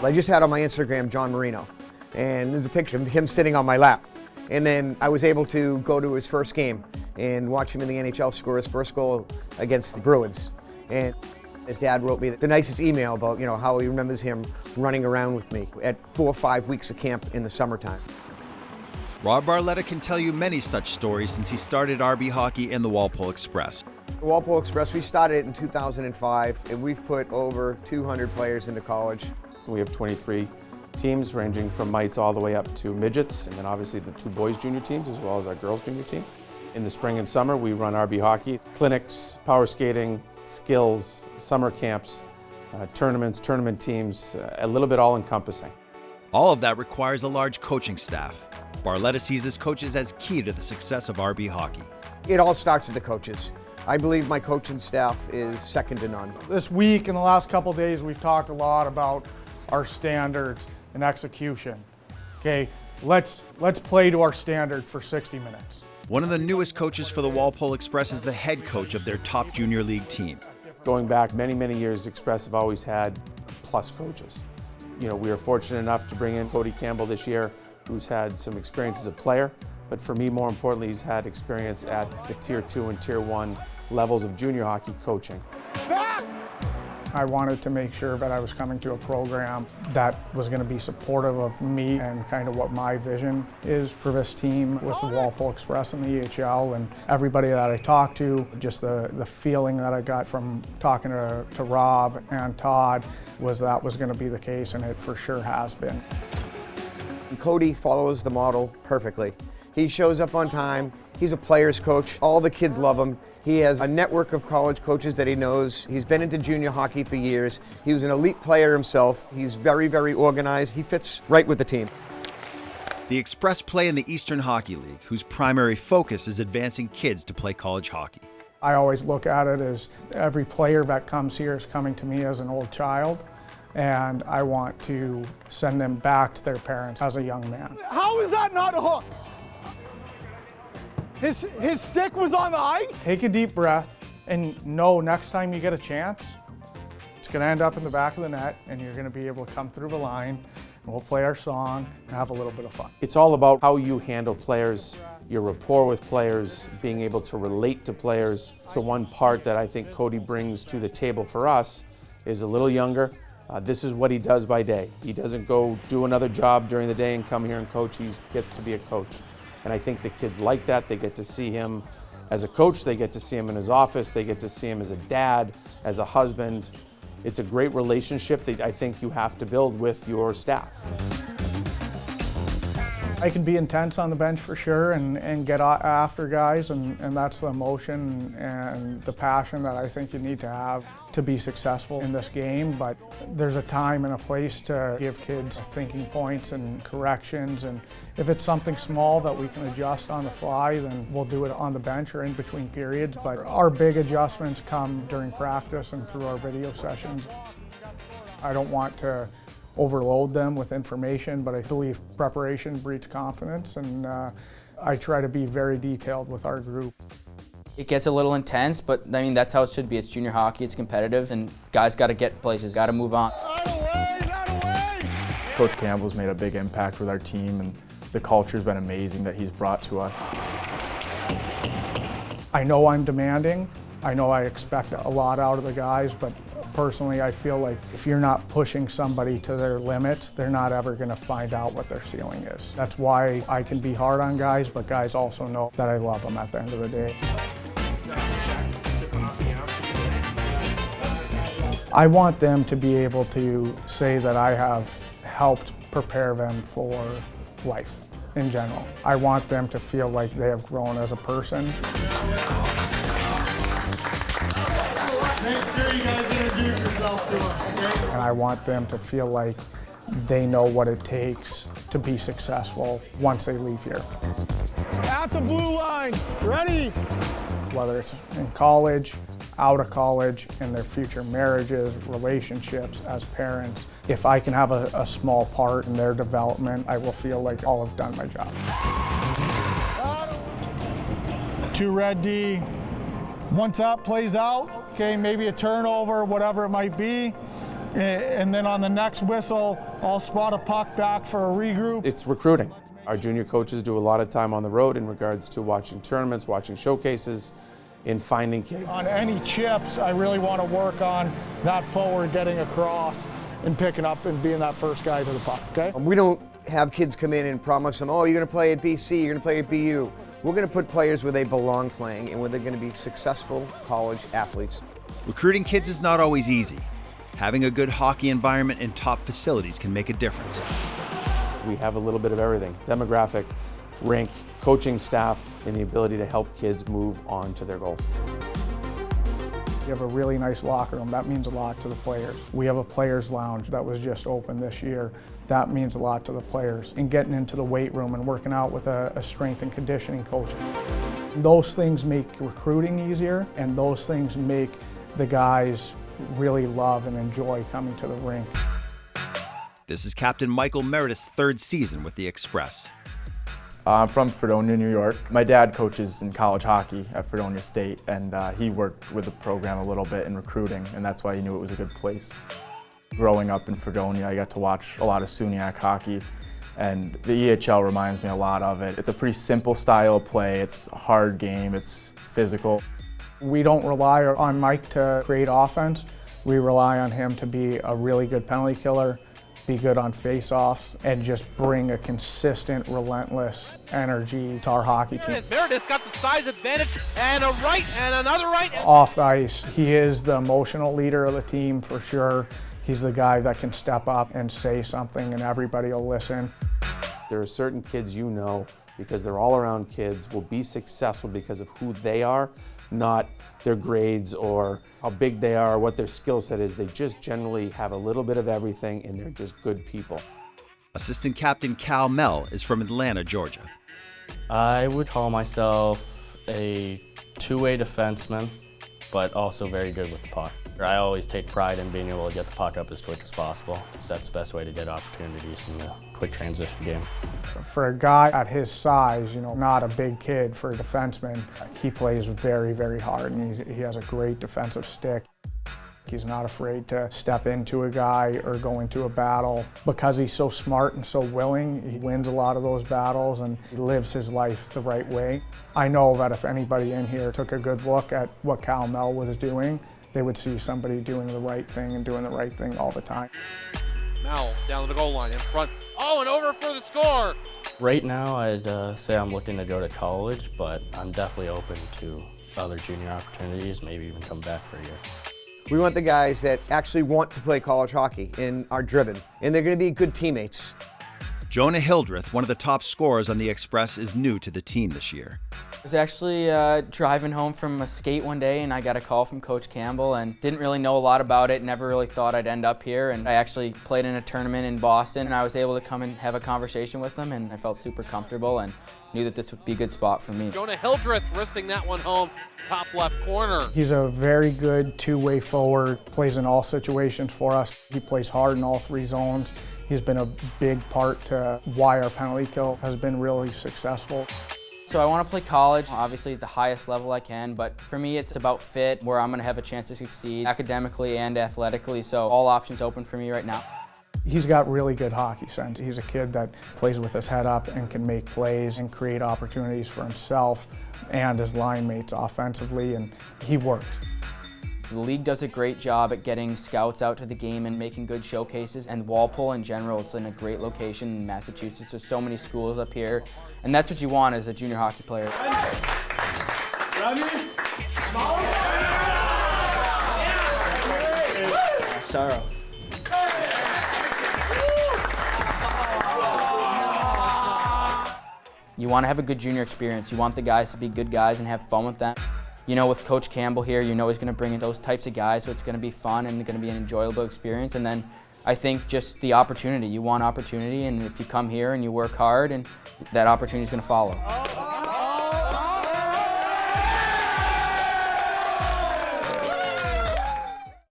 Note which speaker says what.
Speaker 1: I just had on my Instagram John Marino, and there's a picture of him sitting on my lap. And then I was able to go to his first game and watch him in the NHL score his first goal against the Bruins. And his dad wrote me the nicest email about, how he remembers him running around with me at 4 or 5 weeks of camp in the summertime.
Speaker 2: Rob Barletta can tell you many such stories since he started RB hockey in the Walpole Express.
Speaker 1: The Walpole Express, we started it in 2005, and we've put over 200 players into college.
Speaker 3: We have 23 teams ranging from mites all the way up to midgets, and then obviously the 2 boys junior teams as well as our girls junior team. In the spring and summer, we run RB hockey, clinics, power skating, skills, summer camps, tournaments, tournament teams, a little bit all encompassing.
Speaker 2: All of that requires a large coaching staff. Barletta sees his coaches as key to the success of RB hockey.
Speaker 1: It all starts with the coaches. I believe my coaching staff is second to none.
Speaker 4: This week, in the last couple of days, we've talked a lot about our standards and execution. Okay, let's play to our standard for 60 minutes.
Speaker 2: One of the newest coaches for the Walpole Express is the head coach of their top junior league team.
Speaker 3: Going back many, many years, Express have always had plus coaches. We are fortunate enough to bring in Cody Campbell this year, who's had some experience as a player, but for me, more importantly, he's had experience at the Tier 2 and Tier 1 levels of junior hockey coaching.
Speaker 4: I wanted to make sure that I was coming to a program that was going to be supportive of me and kind of what my vision is for this team with the Walpole Express and the EHL, and everybody that I talked to, just the feeling that I got from talking to Rob and Todd was that was going to be the case, and it for sure has been.
Speaker 1: Cody follows the model perfectly. He shows up on time. He's a player's coach. All the kids love him. He has a network of college coaches that he knows. He's been into junior hockey for years. He was an elite player himself. He's very, very organized. He fits right with the team.
Speaker 2: The Express play in the Eastern Hockey League, whose primary focus is advancing kids to play college hockey.
Speaker 4: I always look at it as every player that comes here is coming to me as an old child, and I want to send them back to their parents as a young man.
Speaker 5: How is that not a hook? His stick was on the ice?
Speaker 4: Take a deep breath and know next time you get a chance, it's going to end up in the back of the net and you're going to be able to come through the line and we'll play our song and have a little bit of fun.
Speaker 3: It's all about how you handle players, your rapport with players, being able to relate to players. It's the one part that I think Cody brings to the table for us is a little younger. This is what he does by day. He doesn't go do another job during the day and come here and coach. He gets to be a coach. And I think the kids like that. They get to see him as a coach. They get to see him in his office. They get to see him as a dad, as a husband. It's a great relationship that I think you have to build with your staff.
Speaker 4: I can be intense on the bench for sure and get after guys, and that's the emotion and the passion that I think you need to have to be successful in this game. But there's a time and a place to give kids thinking points and corrections, and if it's something small that we can adjust on the fly, then we'll do it on the bench or in between periods. But our big adjustments come during practice and through our video sessions. I don't want to overload them with information, but I believe preparation breeds confidence, and I try to be very detailed with our group.
Speaker 6: It gets a little intense, but I mean, that's how it should be. It's junior hockey, it's competitive, and guys got to get places, got to move on.
Speaker 7: Coach Campbell's made a big impact with our team, and the culture's been amazing that he's brought to us.
Speaker 4: I know I'm demanding. I know I expect a lot out of the guys, but personally, I feel like if you're not pushing somebody to their limits, they're not ever going to find out what their ceiling is. That's why I can be hard on guys, but guys also know that I love them at the end of the day. I want them to be able to say that I have helped prepare them for life in general. I want them to feel like they have grown as a person.
Speaker 5: Make sure you guys introduce yourself to them, okay?
Speaker 4: And I want them to feel like they know what it takes to be successful once they leave here.
Speaker 5: At the blue line, ready?
Speaker 4: Whether it's in college, out of college, in their future marriages, relationships, as parents, if I can have a small part in their development, I will feel like I'll have done my job.
Speaker 5: 2 red D. Once that plays out, okay, maybe a turnover, whatever it might be,
Speaker 4: And then on the next whistle, I'll spot a puck back for a regroup.
Speaker 3: It's recruiting. Our junior coaches do a lot of time on the road in regards to watching tournaments, watching showcases, in finding kids.
Speaker 4: On any chips, I really want to work on that forward getting across and picking up and being that first guy to the puck, okay?
Speaker 1: We don't have kids come in and promise them, oh, you're going to play at BC, you're going to play at BU. We're going to put players where they belong playing and where they're going to be successful college athletes.
Speaker 2: Recruiting kids is not always easy. Having a good hockey environment and top facilities can make a difference.
Speaker 3: We have a little bit of everything: demographic, rink, coaching staff, and the ability to help kids move on to their goals.
Speaker 4: You have a really nice locker room. That means a lot to the players. We have a players' lounge that was just opened this year. That means a lot to the players. And getting into the weight room and working out with a strength and conditioning coach. Those things make recruiting easier, and those things make the guys really love and enjoy coming to the rink.
Speaker 2: This is Captain Michael Meredith's third season with the Express.
Speaker 7: I'm from Fredonia, New York. My dad coaches in college hockey at Fredonia State, and he worked with the program a little bit in recruiting, and that's why he knew it was a good place. Growing up in Fredonia, I got to watch a lot of Suniac hockey, and the EHL reminds me a lot of it. It's a pretty simple style of play. It's a hard game. It's physical.
Speaker 4: We don't rely on Mike to create offense. We rely on him to be a really good penalty killer, be good on face-offs, and just bring a consistent, relentless energy to our hockey team.
Speaker 8: Meredith's got the size advantage, and a right, and another right.
Speaker 4: Off the ice, he is the emotional leader of the team for sure. He's the guy that can step up and say something and everybody will listen.
Speaker 3: There are certain kids you know, because they're all around kids, will be successful because of who they are, not their grades or how big they are, what their skill set is. They just generally have a little bit of everything, and they're just good people.
Speaker 2: Assistant Captain Cal Mell is from Atlanta, Georgia.
Speaker 9: I would call myself a two-way defenseman, but also very good with the puck. I always take pride in being able to get the puck up as quick as possible, because that's the best way to get opportunities in the quick transition game.
Speaker 4: For a guy at his size, not a big kid for a defenseman, he plays very, very hard, and he has a great defensive stick. He's not afraid to step into a guy or go into a battle. Because he's so smart and so willing, he wins a lot of those battles and he lives his life the right way. I know that if anybody in here took a good look at what Cal Mell was doing, they would see somebody doing the right thing and doing the right thing all the time.
Speaker 8: Mel down to the goal line in front. Oh, and over for the score.
Speaker 9: Right now, I'd say I'm looking to go to college, but I'm definitely open to other junior opportunities, maybe even come back for a year.
Speaker 1: We want the guys that actually want to play college hockey and are driven, and they're going to be good teammates.
Speaker 2: Jonah Hildreth, one of the top scorers on the Express, is new to the team this year.
Speaker 6: I was actually driving home from a skate one day, and I got a call from Coach Campbell, and didn't really know a lot about it, never really thought I'd end up here. And I actually played in a tournament in Boston, and I was able to come and have a conversation with them, and I felt super comfortable and knew that this would be a good spot for me.
Speaker 8: Jonah Hildreth wristing that one home, top left corner.
Speaker 4: He's a very good two-way forward, plays in all situations for us. He plays hard in all three zones. He's been a big part to why our penalty kill has been really successful.
Speaker 6: So I want to play college, obviously at the highest level I can, but for me it's about fit, where I'm going to have a chance to succeed academically and athletically, so all options open for me right now.
Speaker 4: He's got really good hockey sense. He's a kid that plays with his head up and can make plays and create opportunities for himself and his line mates offensively, and he works.
Speaker 6: The league does a great job at getting scouts out to the game and making good showcases, and Walpole in general, it's in a great location in Massachusetts. There's so many schools up here, and that's what you want as a junior hockey player. Sorrow. You want to have a good junior experience. You want the guys to be good guys and have fun with them. With Coach Campbell here, he's going to bring in those types of guys, so it's going to be fun and going to be an enjoyable experience. And then I think just the opportunity. You want opportunity, and if you come here and you work hard, and that opportunity is going to follow.